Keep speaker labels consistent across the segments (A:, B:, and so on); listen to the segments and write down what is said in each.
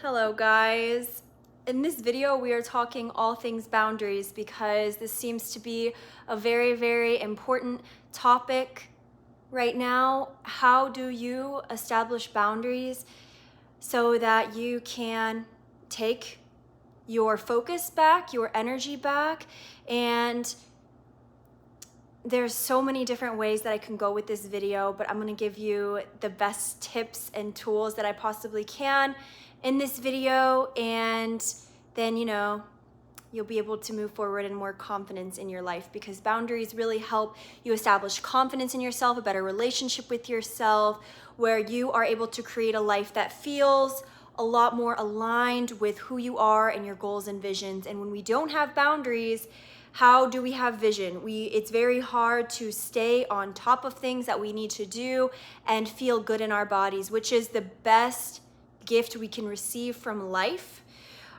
A: Hello guys. In this video we are talking all things boundaries because this seems to be a very important topic right now. How do you establish boundaries so that you can take your focus back, your energy back? And there's so many different ways that I can go with this video, but I'm going to give you the best tips and tools that I possibly can in this video, and then you'll be able to move forward and more confidence in your life, because boundaries really help you establish confidence in yourself, a better relationship with yourself, where you are able to create a life that feels a lot more aligned with who you are and your goals and visions. And when we don't have boundaries, how do we have vision? It's very hard to stay on top of things that we need to do and feel good in our bodies, which is the best gift we can receive from life.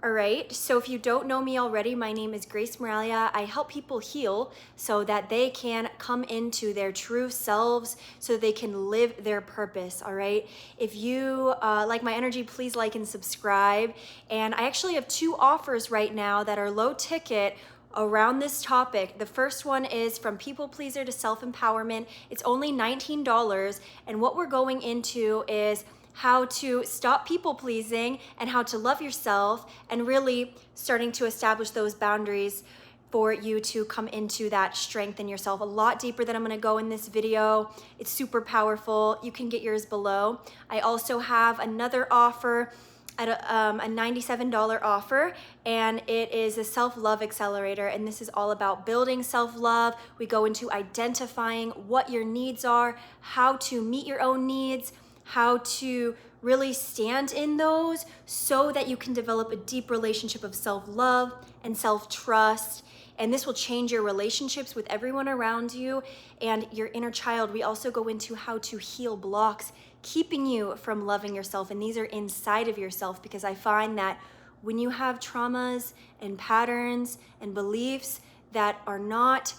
A: All right, so if you don't know me already, my name is Grace Moralia. I help people heal so that they can come into their true selves, so they can live their purpose, all right? If you like my energy, please like and subscribe. And I actually have two offers right now that are low ticket around this topic. The first one is from people pleaser to self-empowerment. It's only $19, and what we're going into is how to stop people pleasing and how to love yourself, and really starting to establish those boundaries for you to come into that strength in yourself. A lot deeper than I'm gonna go in this video. It's super powerful. You can get yours below. I also have another offer at a $97 offer, and it is a Self Love Accelerator, and this is all about building self-love. We go into identifying what your needs are, how to meet your own needs, how to really stand in those so that you can develop a deep relationship of self-love and self-trust. And this will change your relationships with everyone around you and your inner child. We also go into how to heal blocks keeping you from loving yourself, and these are inside of yourself, because I find that when you have traumas and patterns and beliefs that are not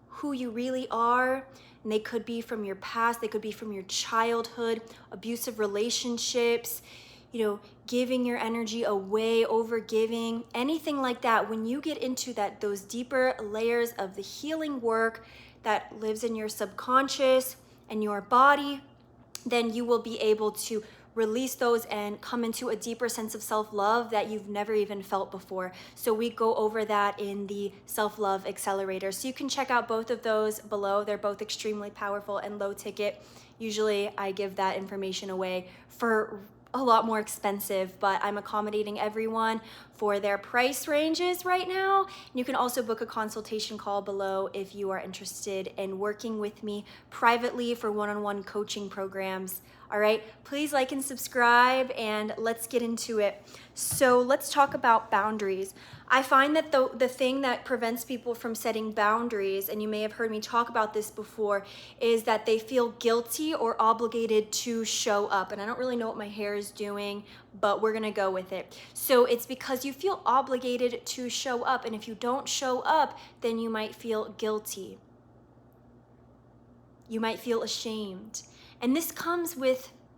A: who you really are, and they could be from your past, they could be from your childhood, abusive relationships, giving your energy away, over giving, anything like that. When you get into those deeper layers of the healing work that lives in your subconscious and your body, then you will be able to release those and come into a deeper sense of self-love that you've never even felt before. So we go over that in the Self Love Accelerator. So you can check out both of those below. They're both extremely powerful and low ticket. Usually I give that information away for a lot more expensive, but I'm accommodating everyone for their price ranges right now. You can also book a consultation call below if you are interested in working with me privately for one-on-one coaching programs. All right, please like and subscribe, and let's get into it. So let's talk about boundaries. I find that the thing that prevents people from setting boundaries, and you may have heard me talk about this before, is that they feel guilty or obligated to show up. And I don't really know what my hair is doing, but we're gonna go with it. So it's because you feel obligated to show up, and if you don't show up, then you might feel guilty. You might feel ashamed. And this comes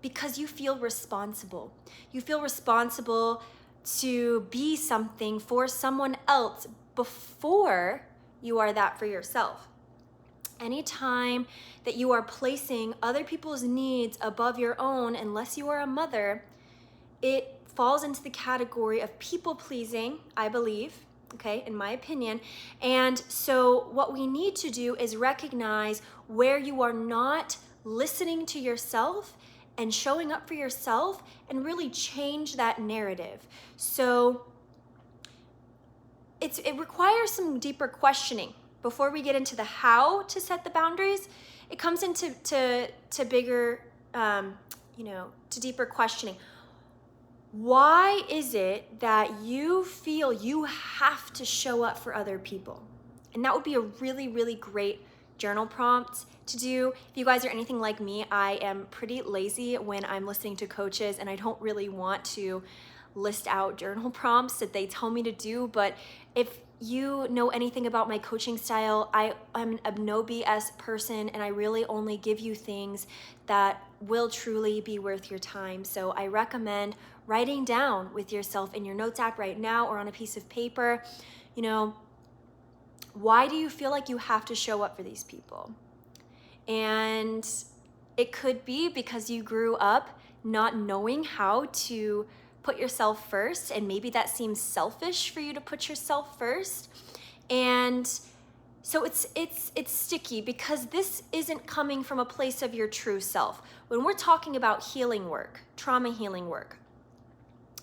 A: because you feel responsible. You feel responsible to be something for someone else before you are that for yourself. Anytime that you are placing other people's needs above your own, unless you are a mother, it falls into the category of people pleasing, I believe, okay, in my opinion. And so what we need to do is recognize where you are not listening to yourself and showing up for yourself, and really change that narrative. So it requires some deeper questioning before we get into the how to set the boundaries. It comes into bigger, to deeper questioning. Why is it that you feel you have to show up for other people? And that would be a really great journal prompt to do. If you guys are anything like me, I am pretty lazy when I'm listening to coaches, and I don't really want to list out journal prompts that they tell me to do. But if you know anything about my coaching style, I'm a no BS person, and I really only give you things that will truly be worth your time. So I recommend writing down with yourself in your notes app right now or on a piece of paper, you know, why do you feel like you have to show up for these people? And it could be because you grew up not knowing how to put yourself first, and maybe that seems selfish for you to put yourself first. And so it's sticky because this isn't coming from a place of your true self. When we're talking about healing work, trauma healing work,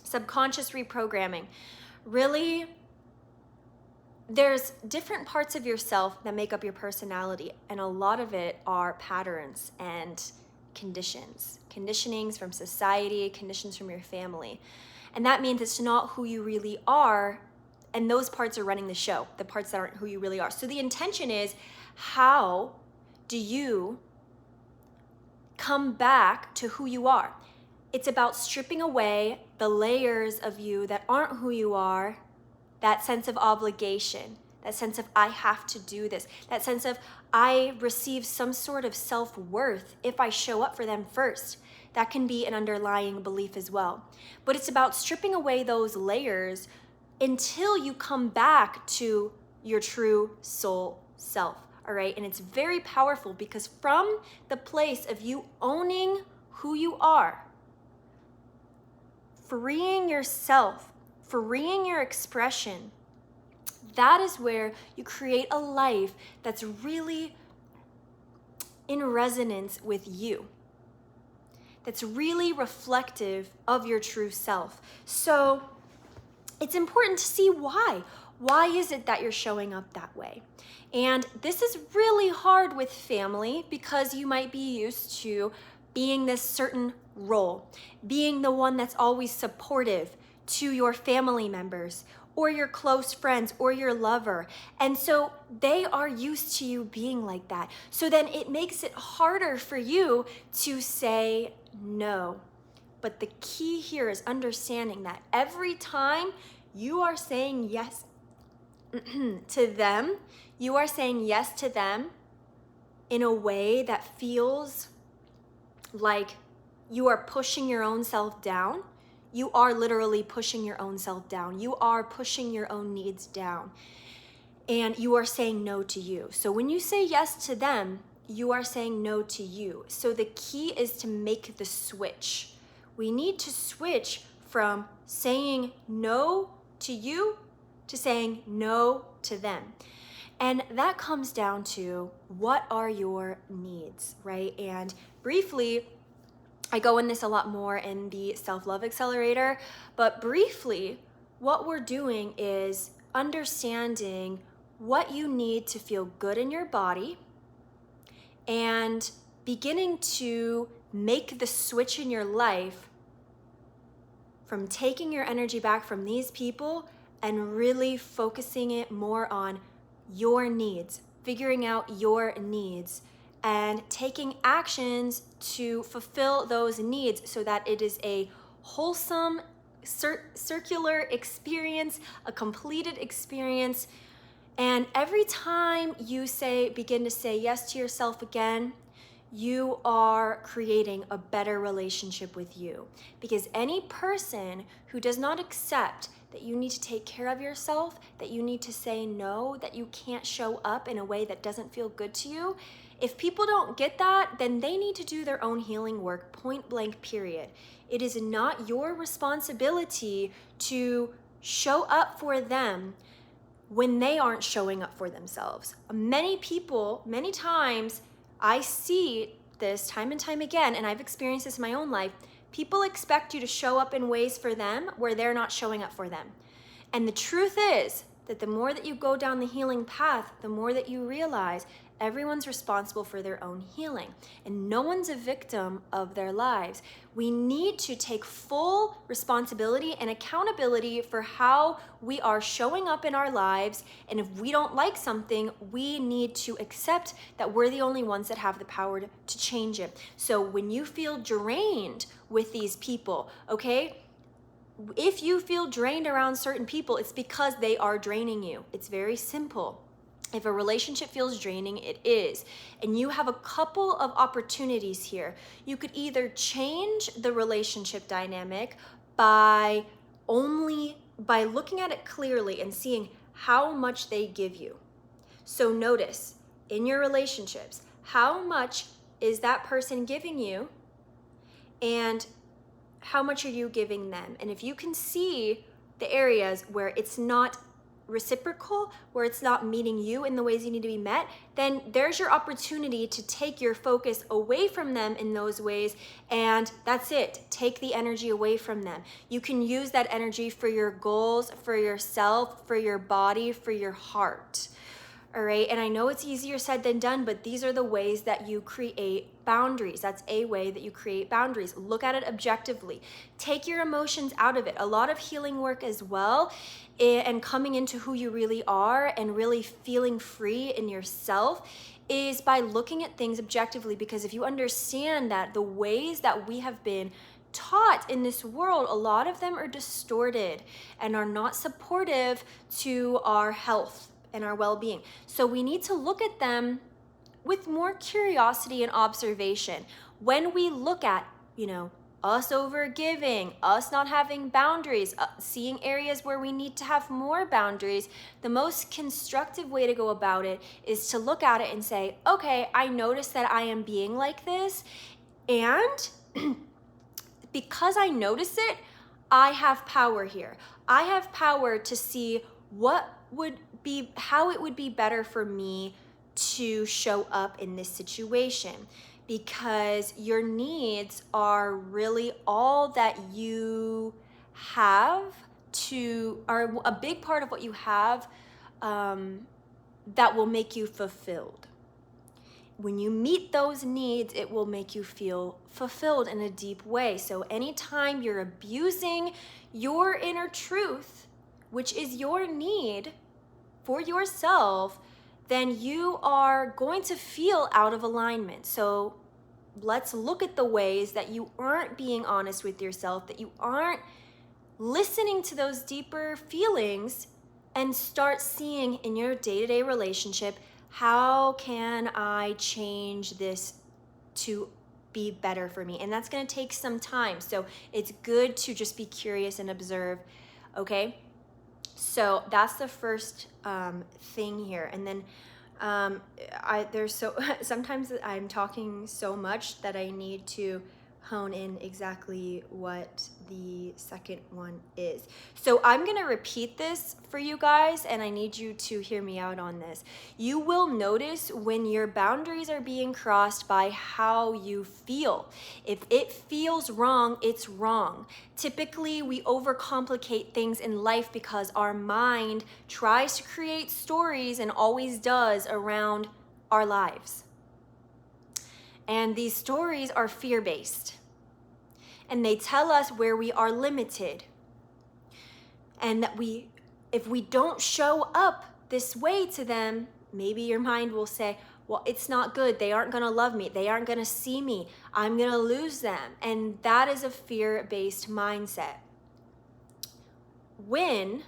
A: subconscious reprogramming, really, there's different parts of yourself that make up your personality, and a lot of it are patterns and conditionings from society, conditions from your family. And that means it's not who you really are, and those parts are running the show, the parts that aren't who you really are. So the intention is, how do you come back to who you are? It's about stripping away the layers of you that aren't who you are, that sense of obligation, that sense of I have to do this, that sense of I receive some sort of self-worth if I show up for them first. That can be an underlying belief as well. But it's about stripping away those layers until you come back to your true soul self, all right? And it's very powerful because from the place of you owning who you are, freeing yourself, freeing your expression, that is where you create a life that's really in resonance with you, that's really reflective of your true self. So it's important to see why. Why is it that you're showing up that way? And this is really hard with family because you might be used to being this certain role, being the one that's always supportive to your family members or your close friends or your lover. And so they are used to you being like that. So then it makes it harder for you to say no. But the key here is understanding that every time you are saying yes to them, you are saying yes to them in a way that feels like you are pushing your own self down. You are literally pushing your own self down. You are pushing your own needs down. And you are saying no to you. So when you say yes to them, you are saying no to you. So the key is to make the switch. We need to switch from saying no to you to saying no to them. And that comes down to what are your needs, right? And briefly, I go in this a lot more in the Self Love Accelerator, but briefly, what we're doing is understanding what you need to feel good in your body and beginning to make the switch in your life from taking your energy back from these people and really focusing it more on your needs, figuring out your needs, and taking actions to fulfill those needs so that it is a wholesome, circular experience, a completed experience. And every time you begin to say yes to yourself again, you are creating a better relationship with you. Because any person who does not accept that you need to take care of yourself, that you need to say no, that you can't show up in a way that doesn't feel good to you, if people don't get that, then they need to do their own healing work, point blank, period. It is not your responsibility to show up for them when they aren't showing up for themselves. Many people, many times, I see this time and time again, and I've experienced this in my own life. People expect you to show up in ways for them where they're not showing up for them. And the truth is that the more that you go down the healing path, the more that you realize everyone's responsible for their own healing, and no one's a victim of their lives. We need to take full responsibility and accountability for how we are showing up in our lives, and if we don't like something, we need to accept that we're the only ones that have the power to change it. So when you feel drained with these people, okay, if you feel drained around certain people, it's because they are draining you. It's very simple. If a relationship feels draining, it is. And you have a couple of opportunities here. You could either change the relationship dynamic by looking at it clearly and seeing how much they give you. So notice in your relationships, how much is that person giving you and how much are you giving them? And if you can see the areas where it's not reciprocal, where it's not meeting you in the ways you need to be met, then there's your opportunity to take your focus away from them in those ways, and that's it. Take the energy away from them. You can use that energy for your goals, for yourself, for your body, for your heart. All right, and I know it's easier said than done, but these are the ways that you create boundaries. That's a way that you create boundaries. Look at it objectively. Take your emotions out of it. A lot of healing work as well, and coming into who you really are and really feeling free in yourself is by looking at things objectively, because if you understand that the ways that we have been taught in this world, a lot of them are distorted and are not supportive to our health and our well-being. So we need to look at them with more curiosity and observation. When we look at, us over giving, us not having boundaries, seeing areas where we need to have more boundaries, the most constructive way to go about it is to look at it and say, okay, I notice that I am being like this, and because I notice it, I have power here. I have power to see how it would be better for me to show up in this situation, because your needs are really all that you have are a big part of what you have, that will make you fulfilled. When you meet those needs, it will make you feel fulfilled in a deep way. So anytime you're abusing your inner truth, which is your need for yourself, then you are going to feel out of alignment. So let's look at the ways that you aren't being honest with yourself, that you aren't listening to those deeper feelings, and start seeing in your day-to-day relationship, how can I change this to be better for me? And that's going to take some time. So it's good to just be curious and observe, okay? So that's the first thing here. And then sometimes I'm talking so much that I need to hone in exactly what the second one is. So I'm gonna repeat this for you guys, and I need you to hear me out on this. You will notice when your boundaries are being crossed by how you feel. If it feels wrong, it's wrong. Typically, we overcomplicate things in life because our mind tries to create stories, and always does, around our lives. And these stories are fear-based. And they tell us where we are limited. And that if we don't show up this way to them, maybe your mind will say, well, it's not good. They aren't going to love me. They aren't going to see me. I'm going to lose them. And that is a fear-based mindset. When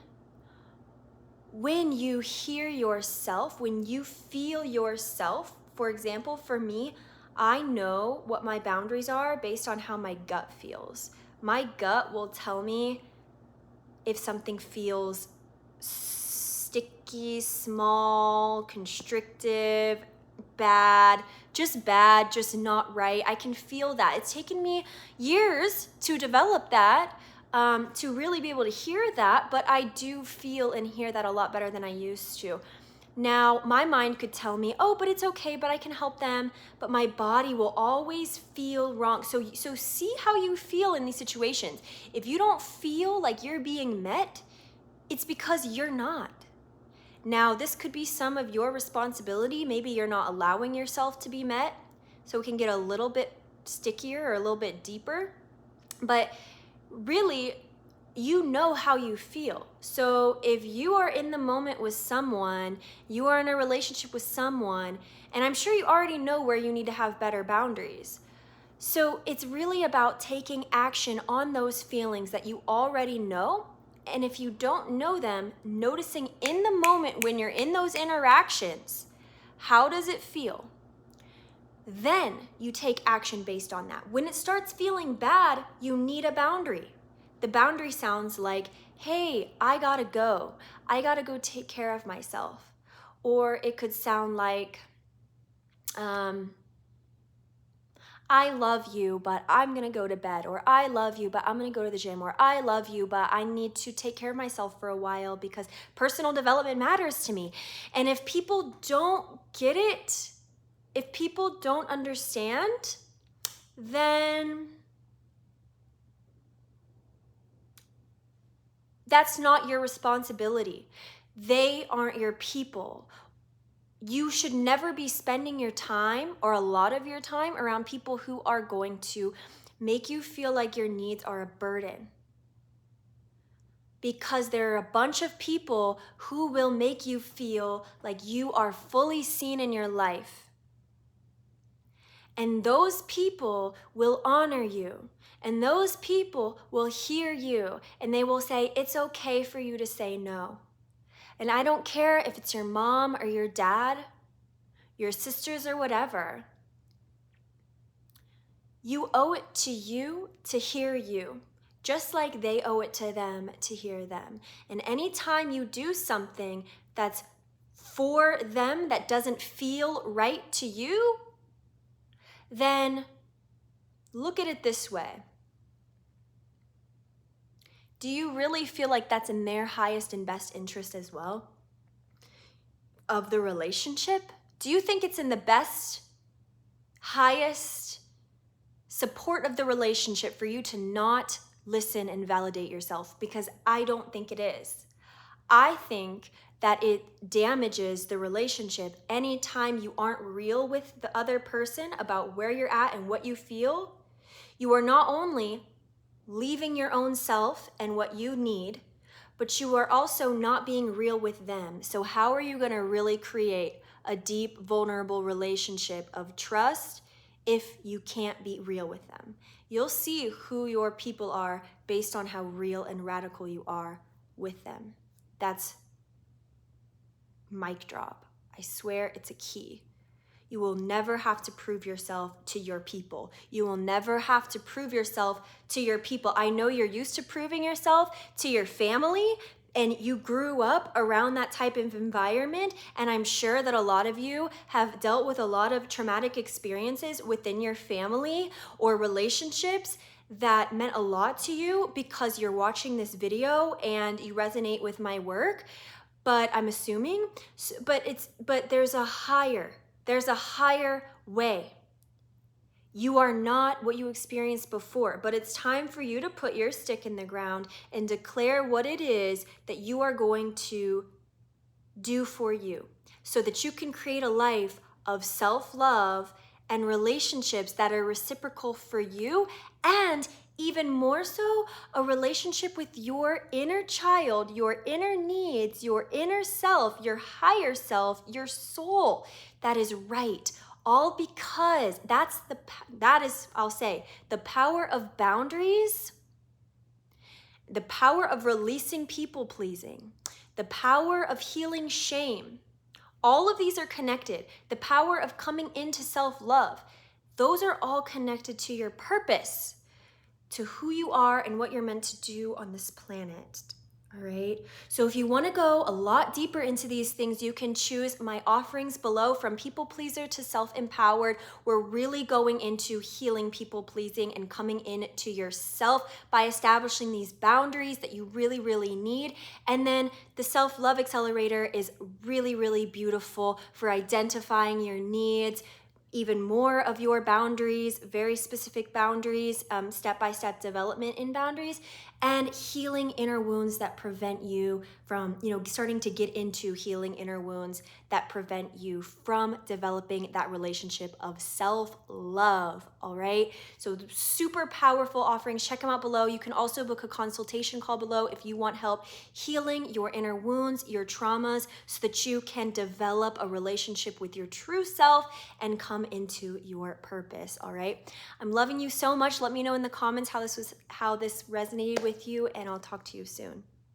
A: you hear yourself, when you feel yourself, for example, for me, I know what my boundaries are based on how my gut feels. My gut will tell me if something feels sticky, small, constrictive, bad, just not right. I can feel that. It's taken me years to develop that, to really be able to hear that, but I do feel and hear that a lot better than I used to. Now, my mind could tell me, oh, but it's okay, but I can help them, but my body will always feel wrong. So see how you feel in these situations. If you don't feel like you're being met, it's because you're not. Now, this could be some of your responsibility. Maybe you're not allowing yourself to be met, so it can get a little bit stickier or a little bit deeper. But really, you know how you feel. So if you are in the moment with someone, you are in a relationship with someone, and I'm sure you already know where you need to have better boundaries. So it's really about taking action on those feelings that you already know. And if you don't know them, noticing in the moment when you're in those interactions, how does it feel? Then you take action based on that. When it starts feeling bad, you need a boundary. the boundary sounds like, hey, I gotta go. I gotta go take care of myself. Or it could sound like, I love you, but I'm gonna go to bed. Or I love you, but I'm gonna go to the gym. Or I love you, but I need to take care of myself for a while because personal development matters to me. And if people don't get it, if people don't understand, then that's not your responsibility. They aren't your people. You should never be spending your time or a lot of your time around people who are going to make you feel like your needs are a burden. Because there are a bunch of people who will make you feel like you are fully seen in your life. And those people will honor you. And those people will hear you. And they will say, it's okay for you to say no. And I don't care if it's your mom or your dad, your sisters or whatever. You owe it to you to hear you, just like they owe it to them to hear them. And anytime you do something that's for them that doesn't feel right to you, then look at it this way. Do you really feel like that's in their highest and best interest as well? Of the relationship? Do you think it's in the best, highest support of the relationship for you to not listen and validate yourself? Because I don't think it is. I think that it damages the relationship anytime you aren't real with the other person about where you're at and what you feel. You are not only leaving your own self and what you need, but you are also not being real with them. So how are you going to really create a deep, vulnerable relationship of trust if you can't be real with them? You'll see who your people are based on how real and radical you are with them. That's mic drop. I swear it's a key. You will never have to prove yourself to your people. You will never have to prove yourself to your people. I know you're used to proving yourself to your family, and you grew up around that type of environment, and I'm sure that a lot of you have dealt with a lot of traumatic experiences within your family or relationships that meant a lot to you because you're watching this video and you resonate with my work. But I'm assuming, but there's a higher way. You are not what you experienced before, but it's time for you to put your stick in the ground and declare what it is that you are going to do for you so that you can create a life of self-love and relationships that are reciprocal for you, and even more so, a relationship with your inner child, your inner needs, your inner self, your higher self, your soul that is right. All because that is, I'll say, the power of boundaries, the power of releasing people pleasing, the power of healing shame. All of these are connected. The power of coming into self-love. Those are all connected to your purpose, to who you are and what you're meant to do on this planet. All right. So if you want to go a lot deeper into these things, you can choose my offerings below, from people pleaser to self-empowered. We're really going into healing people pleasing and coming into yourself by establishing these boundaries that you really, really need. And then the Self Love Accelerator is really, really beautiful for identifying your needs, even more of your boundaries, very specific boundaries, step-by-step development in boundaries, and healing inner wounds that prevent you from, starting to get into healing inner wounds that prevent you from developing that relationship of self-love, all right? So super powerful offerings. Check them out below. You can also book a consultation call below if you want help healing your inner wounds, your traumas, so that you can develop a relationship with your true self and come into your purpose, all right? I'm loving you so much. Let me know in the comments how this resonated with you, and I'll talk to you soon.